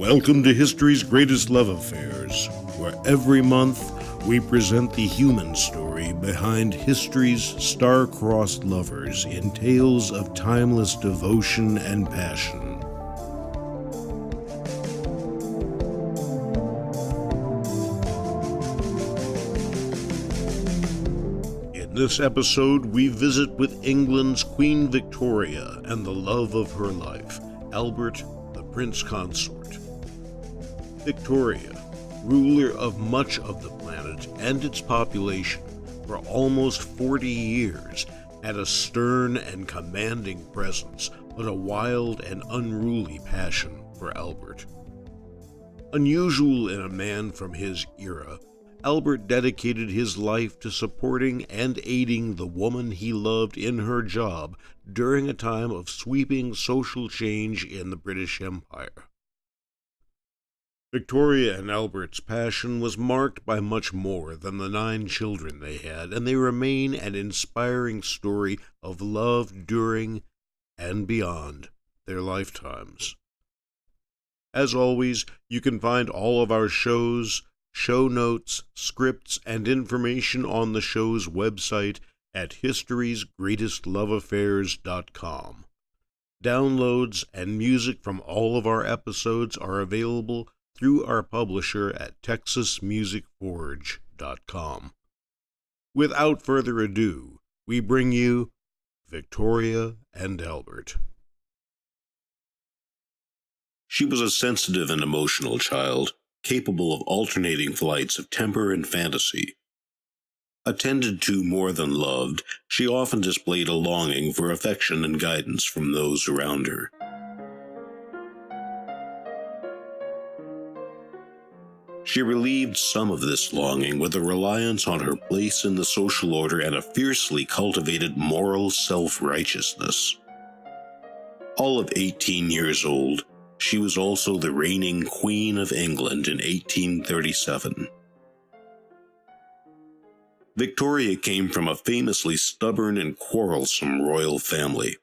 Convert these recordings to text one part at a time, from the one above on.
Welcome to History's Greatest Love Affairs, where every month we present the human story behind history's star-crossed lovers in tales of timeless devotion and passion. In this episode, we visit with England's Queen Victoria and the love of her life, Albert, the Prince Consort. Victoria, ruler of much of the planet and its population for almost 40 years, had a stern and commanding presence, but a wild and unruly passion for Albert. Unusual in a man from his era, Albert dedicated his life to supporting and aiding the woman he loved in her job during a time of sweeping social change in the British Empire. Victoria and Albert's passion was marked by much more than the 9 children they had, and they remain an inspiring story of love during and beyond their lifetimes. As always, you can find all of our shows, show notes, scripts, and information on the show's website at historiesgreatestloveaffairs.com. Downloads and music from all of our episodes are available through our publisher at texasmusicforge.com. Without further ado, we bring you Victoria and Albert. She was a sensitive and emotional child, capable of alternating flights of temper and fantasy. Attended to more than loved, she often displayed a longing for affection and guidance from those around her. She relieved some of this longing with a reliance on her place in the social order and a fiercely cultivated moral self-righteousness. All of 18 years old, she was also the reigning Queen of England in 1837. Victoria came from a famously stubborn and quarrelsome royal family.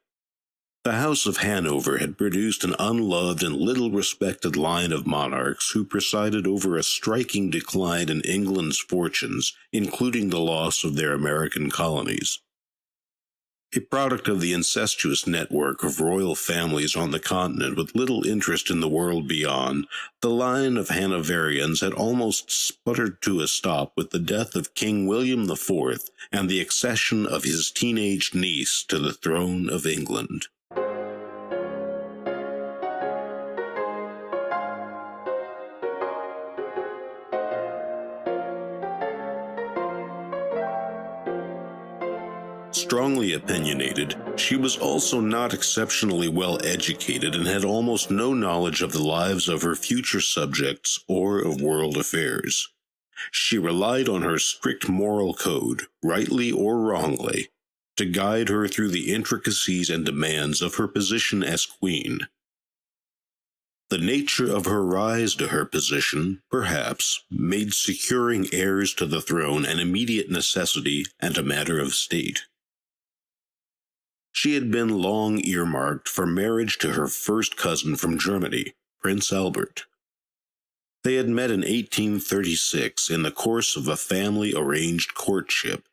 The House of Hanover had produced an unloved and little-respected line of monarchs who presided over a striking decline in England's fortunes, including the loss of their American colonies. A product of the incestuous network of royal families on the continent with little interest in the world beyond, the line of Hanoverians had almost sputtered to a stop with the death of King William IV and the accession of his teenage niece to the throne of England. Strongly opinionated, she was also not exceptionally well educated and had almost no knowledge of the lives of her future subjects or of world affairs. She relied on her strict moral code, rightly or wrongly, to guide her through the intricacies and demands of her position as queen. The nature of her rise to her position, perhaps, made securing heirs to the throne an immediate necessity and a matter of state. She had been long earmarked for marriage to her first cousin from Germany, Prince Albert. They had met in 1836 in the course of a family-arranged courtship.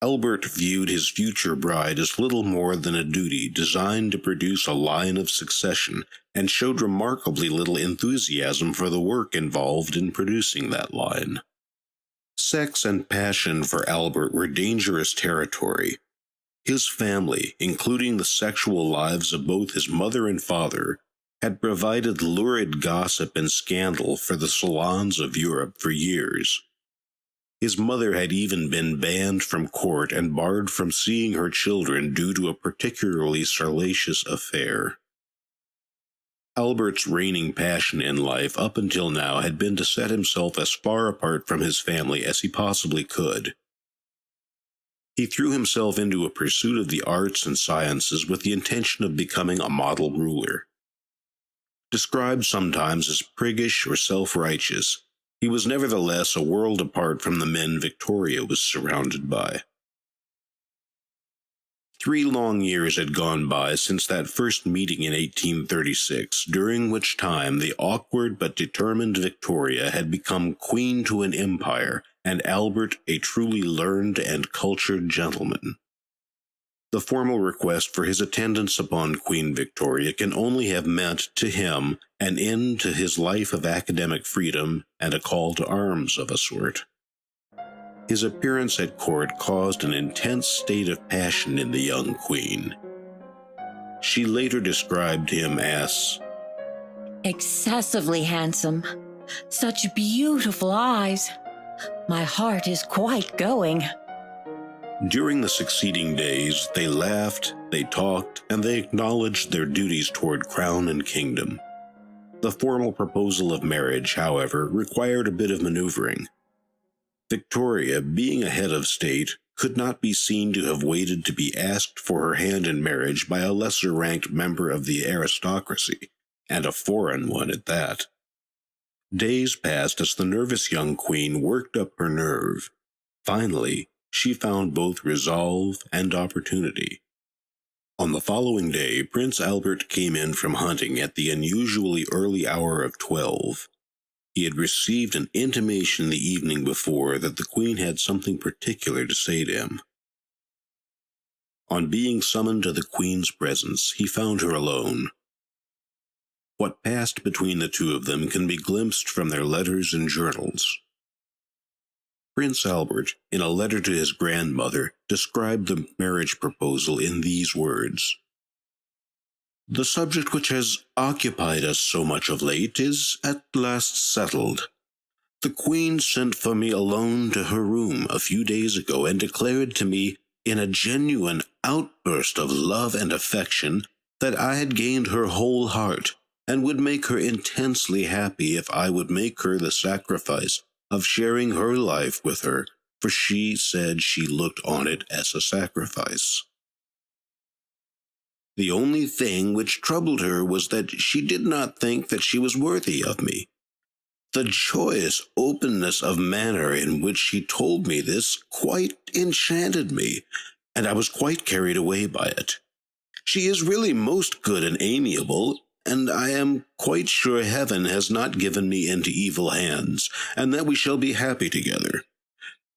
Albert viewed his future bride as little more than a duty designed to produce a line of succession, and showed remarkably little enthusiasm for the work involved in producing that line. Sex and passion for Albert were dangerous territory. His family, including the sexual lives of both his mother and father, had provided lurid gossip and scandal for the salons of Europe for years. His mother had even been banned from court and barred from seeing her children due to a particularly salacious affair. Albert's reigning passion in life up until now had been to set himself as far apart from his family as he possibly could. He threw himself into a pursuit of the arts and sciences with the intention of becoming a model ruler. Described sometimes as priggish or self-righteous, he was nevertheless a world apart from the men Victoria was surrounded by. 3 long years had gone by since that first meeting in 1836, during which time the awkward but determined Victoria had become queen to an empire, and Albert a truly learned and cultured gentleman. The formal request for his attendance upon Queen Victoria can only have meant to him an end to his life of academic freedom and a call to arms of a sort. His appearance at court caused an intense state of passion in the young queen. She later described him as excessively handsome, such beautiful eyes. My heart is quite going. During the succeeding days, they laughed, they talked, and they acknowledged their duties toward crown and kingdom. The formal proposal of marriage, however, required a bit of maneuvering. Victoria, being a head of state, could not be seen to have waited to be asked for her hand in marriage by a lesser-ranked member of the aristocracy, and a foreign one at that. Days passed as the nervous young queen worked up her nerve. Finally, she found both resolve and opportunity. On the following day, Prince Albert came in from hunting at the unusually early hour of 12. He had received an intimation the evening before that the Queen had something particular to say to him. On being summoned to the Queen's presence, he found her alone. What passed between the two of them can be glimpsed from their letters and journals. Prince Albert, in a letter to his grandmother, described the marriage proposal in these words: "The subject which has occupied us so much of late is at last settled. The Queen sent for me alone to her room a few days ago and declared to me, in a genuine outburst of love and affection, that I had gained her whole heart, and would make her intensely happy if I would make her the sacrifice of sharing her life with her, for she said she looked on it as a sacrifice. The only thing which troubled her was that she did not think that she was worthy of me. The joyous openness of manner in which she told me this quite enchanted me, and I was quite carried away by it. She is really most good and amiable, and I am quite sure heaven has not given me into evil hands, and that we shall be happy together.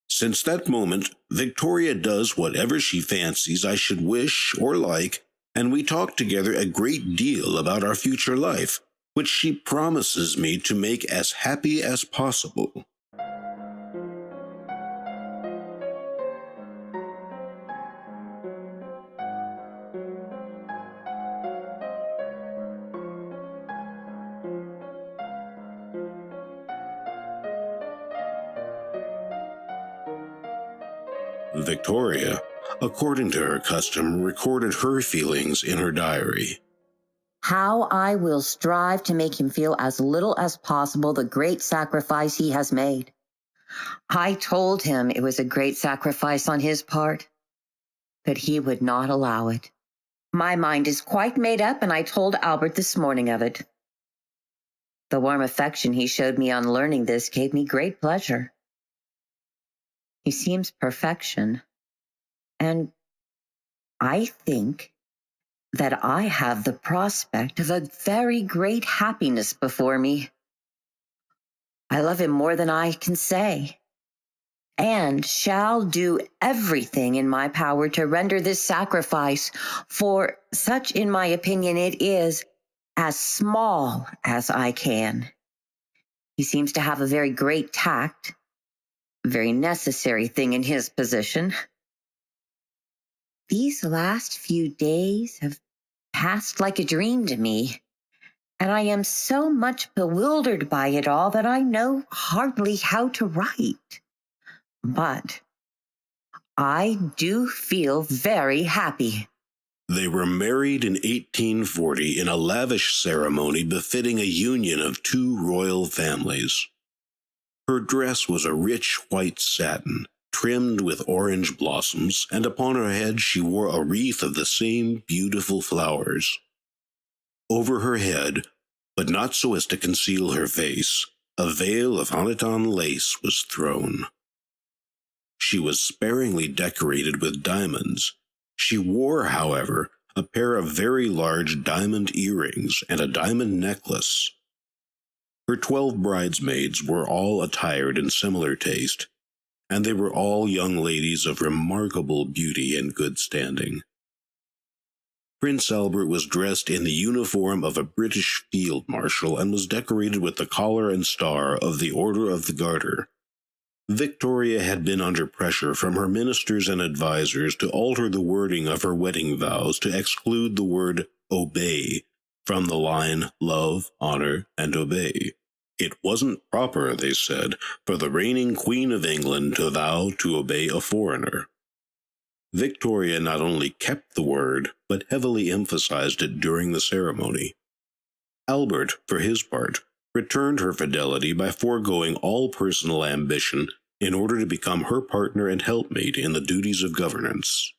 Since that moment, Victoria does whatever she fancies I should wish or like, and we talk together a great deal about our future life, which she promises me to make as happy as possible." Victoria, according to her custom, recorded her feelings in her diary. How I will strive to make him feel as little as possible the great sacrifice he has made. I told him it was a great sacrifice on his part, but he would not allow it. My mind is quite made up, and I told Albert this morning of it. The warm affection he showed me on learning this gave me great pleasure. He seems perfection, and I think that I have the prospect of a very great happiness before me. I love him more than I can say, and shall do everything in my power to render this sacrifice, for such, in my opinion, it is, as small as I can. He seems to have a very great tact, a very necessary thing in his position. These last few days have passed like a dream to me, and I am so much bewildered by it all that I know hardly how to write. But I do feel very happy. They were married in 1840 in a lavish ceremony befitting a union of two royal families. Her dress was a rich white satin, trimmed with orange blossoms, and upon her head she wore a wreath of the same beautiful flowers. Over her head, but not so as to conceal her face, a veil of Honiton lace was thrown. She was sparingly decorated with diamonds. She wore, however, a pair of very large diamond earrings and a diamond necklace. Her 12 bridesmaids were all attired in similar taste, and they were all young ladies of remarkable beauty and good standing. Prince Albert was dressed in the uniform of a British field marshal and was decorated with the collar and star of the Order of the Garter. Victoria had been under pressure from her ministers and advisers to alter the wording of her wedding vows to exclude the word obey from the line love, honor, and obey. It wasn't proper, they said, for the reigning Queen of England to vow to obey a foreigner. Victoria not only kept the word, but heavily emphasized it during the ceremony. Albert, for his part, returned her fidelity by foregoing all personal ambition in order to become her partner and helpmate in the duties of governance.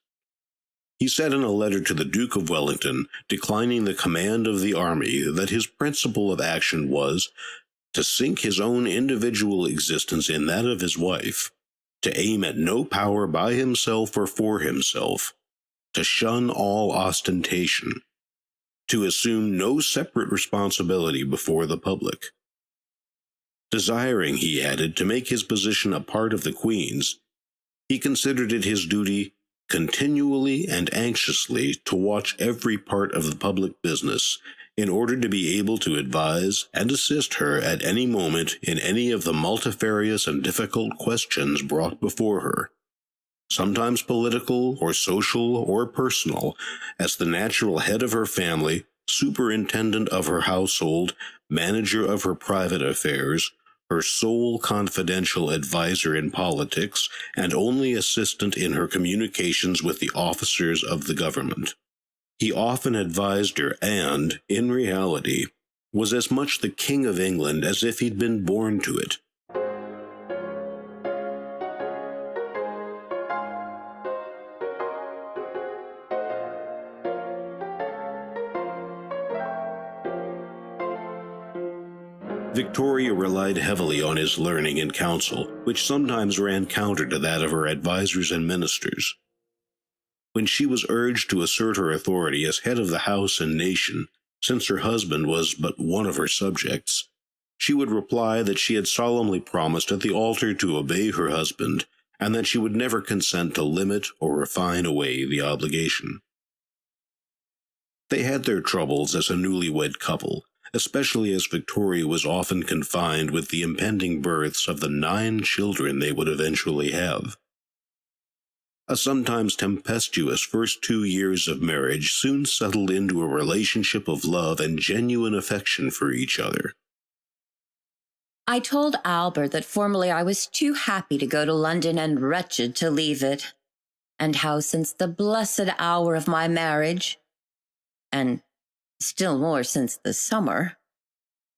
He said in a letter to the Duke of Wellington, declining the command of the army, that his principle of action was to sink his own individual existence in that of his wife, to aim at no power by himself or for himself, to shun all ostentation, to assume no separate responsibility before the public. Desiring, he added, to make his position a part of the Queen's, he considered it his duty continually and anxiously to watch every part of the public business in order to be able to advise and assist her at any moment in any of the multifarious and difficult questions brought before her, sometimes political or social or personal, as the natural head of her family, superintendent of her household, manager of her private affairs, her sole confidential adviser in politics, and only assistant in her communications with the officers of the government. He often advised her and, in reality, was as much the King of England as if he'd been born to it. Victoria relied heavily on his learning and counsel, which sometimes ran counter to that of her advisers and ministers. When she was urged to assert her authority as head of the house and nation, since her husband was but one of her subjects, she would reply that she had solemnly promised at the altar to obey her husband, and that she would never consent to limit or refine away the obligation. They had their troubles as a newlywed couple, especially as Victoria was often confined with the impending births of the 9 children they would eventually have. A sometimes tempestuous first 2 years of marriage soon settled into a relationship of love and genuine affection for each other. I told Albert that formerly I was too happy to go to London and wretched to leave it, and how since the blessed hour of my marriage, and still more since the summer,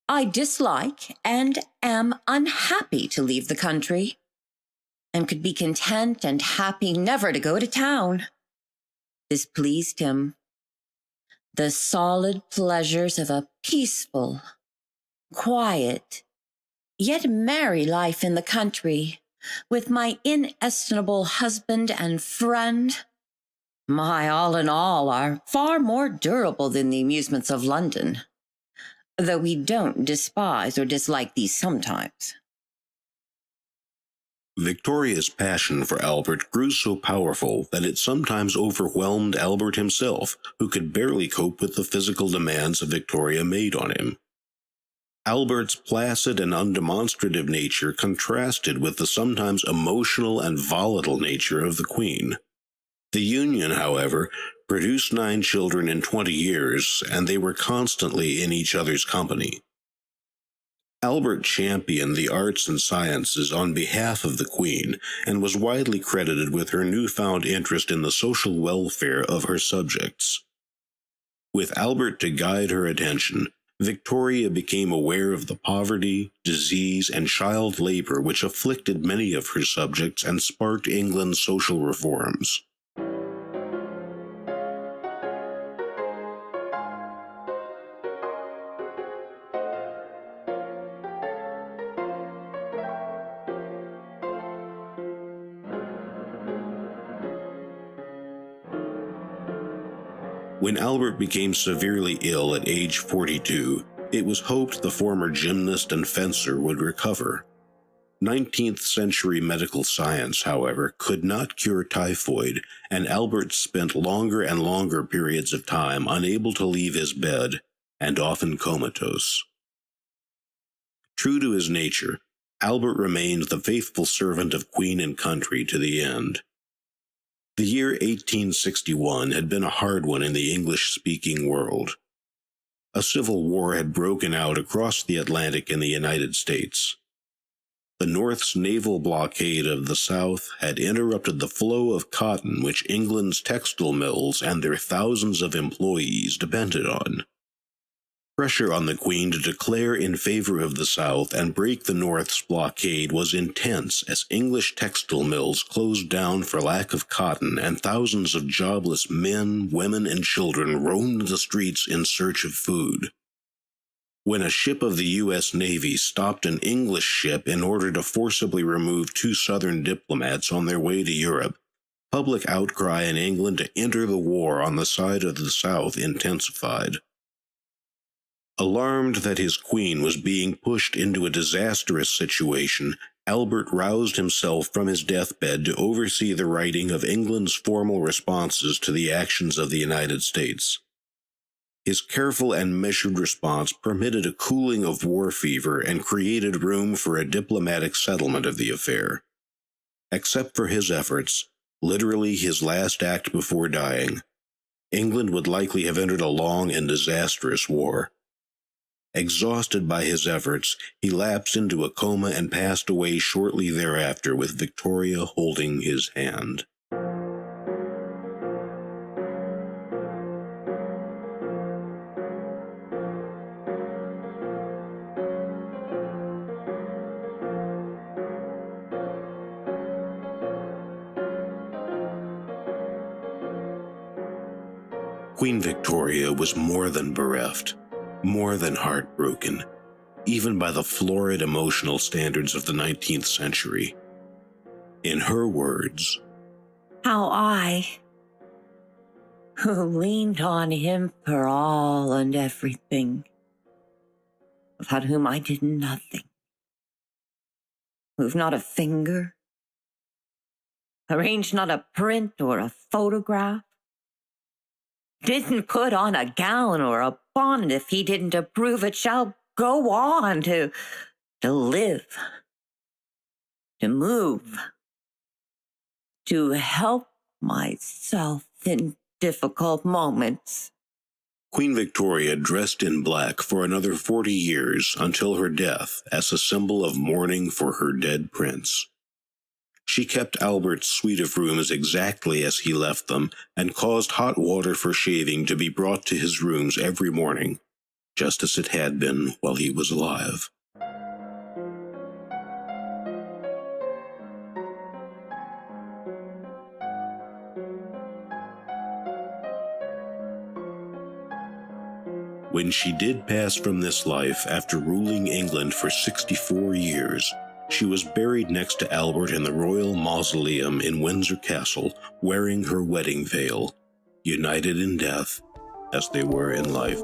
I dislike and am unhappy to leave the country, and could be content and happy never to go to town. This pleased him. The solid pleasures of a peaceful, quiet, yet merry life in the country, with my inestimable husband and friend, my all in all, are far more durable than the amusements of London, though we don't despise or dislike these sometimes. Victoria's passion for Albert grew so powerful that it sometimes overwhelmed Albert himself, who could barely cope with the physical demands Victoria made on him. Albert's placid and undemonstrative nature contrasted with the sometimes emotional and volatile nature of the Queen. The union, however, produced 9 children in 20 years, and they were constantly in each other's company. Albert championed the arts and sciences on behalf of the Queen, and was widely credited with her newfound interest in the social welfare of her subjects. With Albert to guide her attention, Victoria became aware of the poverty, disease, and child labor which afflicted many of her subjects and sparked England's social reforms. When Albert became severely ill at age 42, it was hoped the former gymnast and fencer would recover. 19th century medical science, however, could not cure typhoid, and Albert spent longer and longer periods of time unable to leave his bed, and often comatose. True to his nature, Albert remained the faithful servant of Queen and country to the end. The year 1861 had been a hard one in the English-speaking world. A civil war had broken out across the Atlantic in the United States. The North's naval blockade of the South had interrupted the flow of cotton which England's textile mills and their thousands of employees depended on. Pressure on the Queen to declare in favor of the South and break the North's blockade was intense as English textile mills closed down for lack of cotton, and thousands of jobless men, women, and children roamed the streets in search of food. When a ship of the U.S. Navy stopped an English ship in order to forcibly remove 2 Southern diplomats on their way to Europe, public outcry in England to enter the war on the side of the South intensified. Alarmed that his queen was being pushed into a disastrous situation, Albert roused himself from his deathbed to oversee the writing of England's formal responses to the actions of the United States. His careful and measured response permitted a cooling of war fever and created room for a diplomatic settlement of the affair. Except for his efforts, literally his last act before dying, England would likely have entered a long and disastrous war. Exhausted by his efforts, he lapsed into a coma and passed away shortly thereafter with Victoria holding his hand. Queen Victoria was more than bereft, more than heartbroken, even by the florid emotional standards of the 19th century. In her words, How I, who leaned on him for all and everything, without whom I did nothing, moved not a finger, arranged not a print or a photograph, didn't put on a gown or a bonnet if he didn't approve it, shall go on to live, to move, to help myself in difficult moments. Queen Victoria dressed in black for another 40 years until her death as a symbol of mourning for her dead prince. She kept Albert's suite of rooms exactly as he left them and caused hot water for shaving to be brought to his rooms every morning, just as it had been while he was alive. When she did pass from this life after ruling England for 64 years, she was buried next to Albert in the Royal Mausoleum in Windsor Castle, wearing her wedding veil, united in death as they were in life.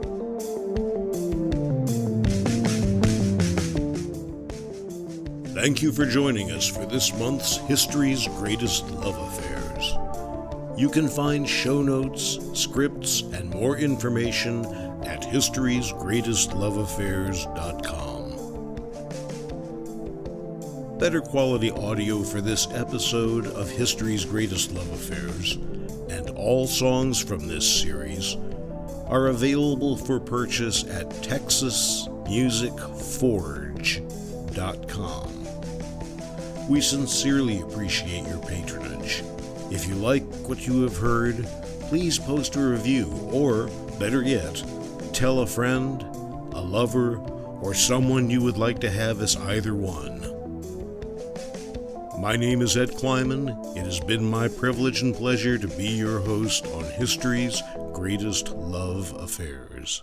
Thank you for joining us for this month's History's Greatest Love Affairs. You can find show notes, scripts, and more information at historiesgreatestloveaffairs.com. Better quality audio for this episode of History's Greatest Love Affairs and all songs from this series are available for purchase at texasmusicforge.com. We sincerely appreciate your patronage. If you like what you have heard, please post a review or, better yet, tell a friend, a lover, or someone you would like to have as either one. My name is Ed Kleiman. It has been my privilege and pleasure to be your host on History's Greatest Love Affairs.